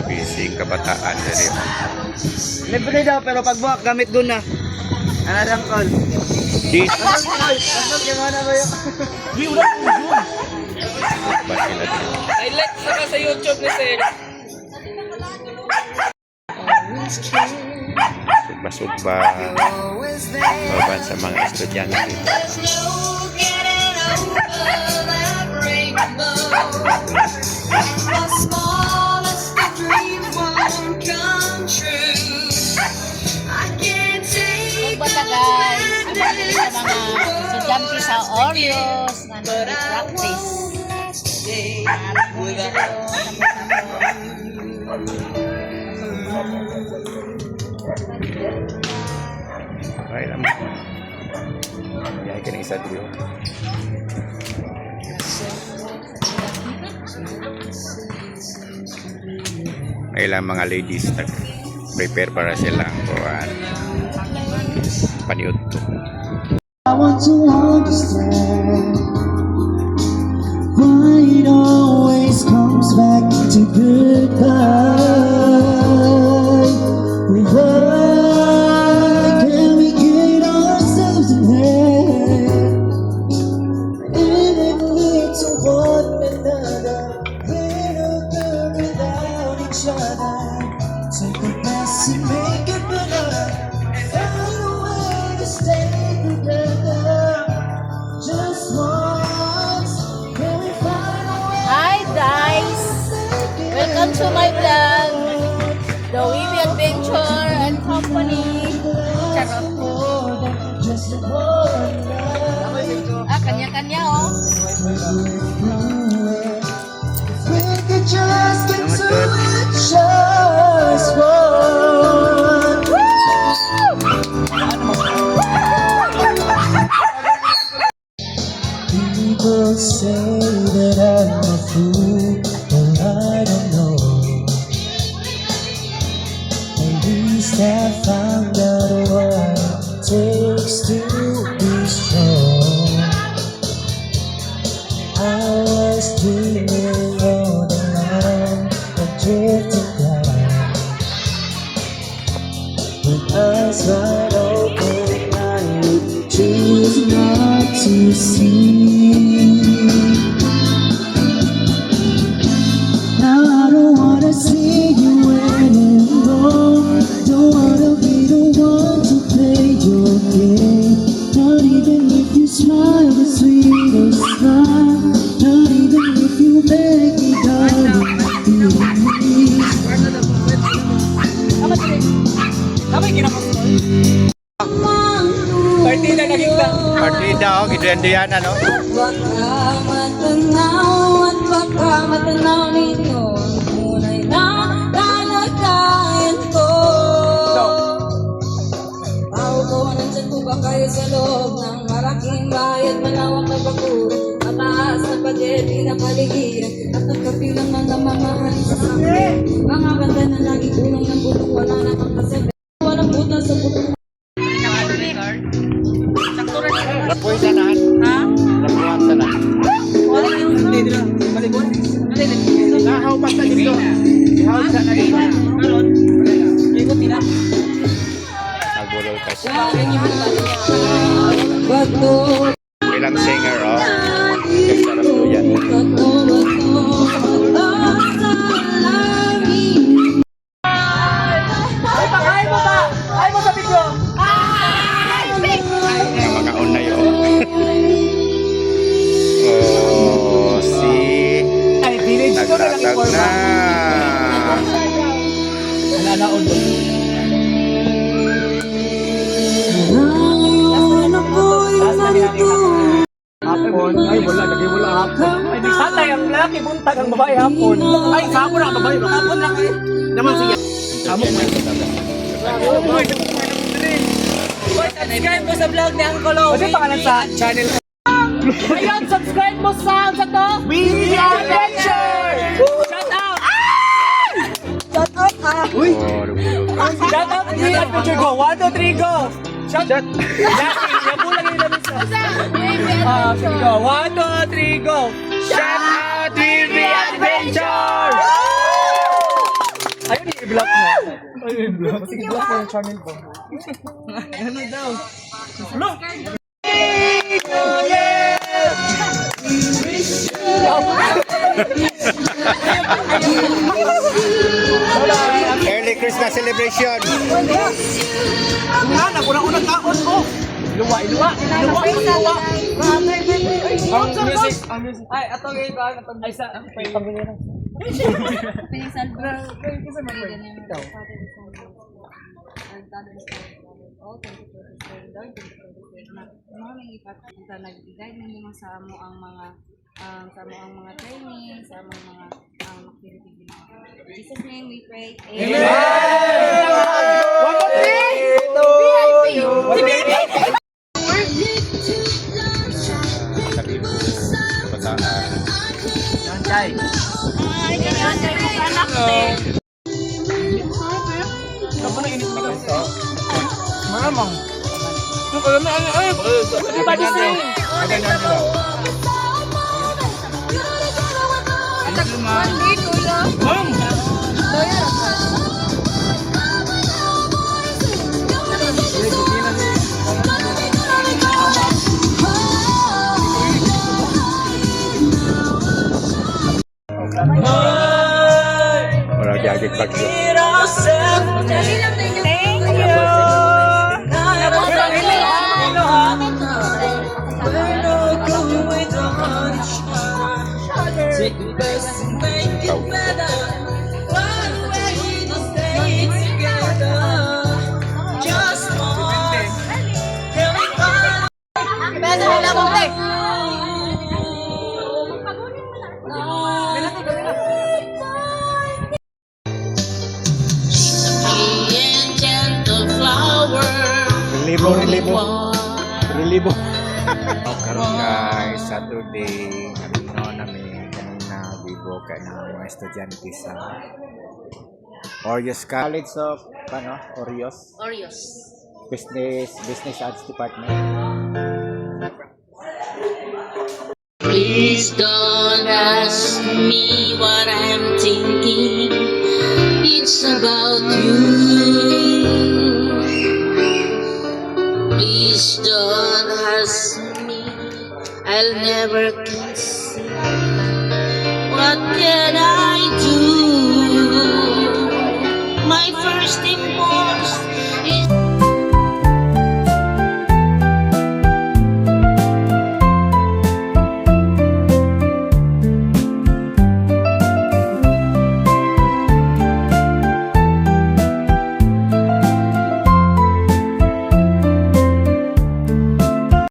Busy kabataan diri. Libre daw pero pag buwak gamit doon na. Another call. Di Ano gimana ba yun? ba sila dito? Highlight saka sa YouTube ni Sir. Sugba-sugba baban sa mga estudyante dito. Bata guys, dili sa mga estudyante sa Oreos nga nag-practice. Okay lang. Yan ka isa dito. Ilang mga ladies nag-prepare para silang kuhan paniud. I want to understand why it always comes back to goodbye. Why can't we get ourselves in hand and admit to one another? We're no good without each other. Take the best and make it better. Find a way to stay together. Just once, can we find a way? Hi guys! Welcome to my vlog, The Weeby Adventure and Company. Charot. Just one night. Kanya-kanya oh. We could just get to it, just one. People say that I'm a fool, but I don't know. At least I found out what it takes to be strong. I was dreaming all the night, but drifting down. With eyes wide open, I would choose not to see. Now I don't wanna see you anymore. Don't wanna be the one to play your game. Not even if you smile the sweetest smile. Not even if you make me darling, please. Partida nakita. Partida o gidendihan ano? Baka matanaw at baka matanaw ninyo Nguna'y nakalagayan ko Tao ko, nandyan po ba kayo sa loob ng malaking bahay at malawak na bakuran Mataas na pader, pinapaligiran At nagkapilang mga mamahalin sa sakit Mga banda na lagi tulong ng puto Wala na kang kasabi Walang buta sa puto Rapoy sanahan. Ha? Rapuan sanahan. Wala yung hindi nila. Malibon. Nahaw pa sa dito. Nahaw sa na dito. Karon. Ikot nila. Nagbulol kasi. Bato Ilang singer oh. Kasarap to yan. Ay mo ba? Ay mo sa video. Ang mga unay oh. Oh, si Ay, village ko na lang nagtatag informa. na. Nanaon doon. Hapon. Ay, wala. Lagi wala hapon. Ay, di satay ang laki. Buntag ang babae hapon. Ay, hapon ang babae. Hapon lang eh. Naman siya. Hapon lang. Subscribe mo sa vlog ni Uncle Owie. Kasi pangalan sa channel mo. Ayun, subscribe mo sa to. Weeby Adventure! Shout out! Shout out ha! Uy! Shout out Weeby Adventure. Go! 1, 2, 3, go! Shout out! Nabulang yung lamis ko. Sige, go! 1, 2, 3, go! Shout out Weeby Adventure! I-block mo. Sige, block mo yung channel ko. Ano daw? Early Christmas celebration. Una, unang taon ko. Iluwa. Music. Ay, ato ngayon ba? Ay, sa... Nagbigay ninyo sa amo ang mga training, sa among mga activity. In Jesus' name we pray. Amen. Sabi mo, bataan. Chay. Ay, ganyan. Anak din. Maramang. Everybody sing. Wala jagit bagyo. Thank you. And gentle flower. Relibo. Karon guys, Saturday, namin kanina bibo ka ng mga estudyante sa Orios College of Orios Oreos. Business Arts Department. Please don't ask me what I'm thinking. It's about you. Please don't ask me. I'll never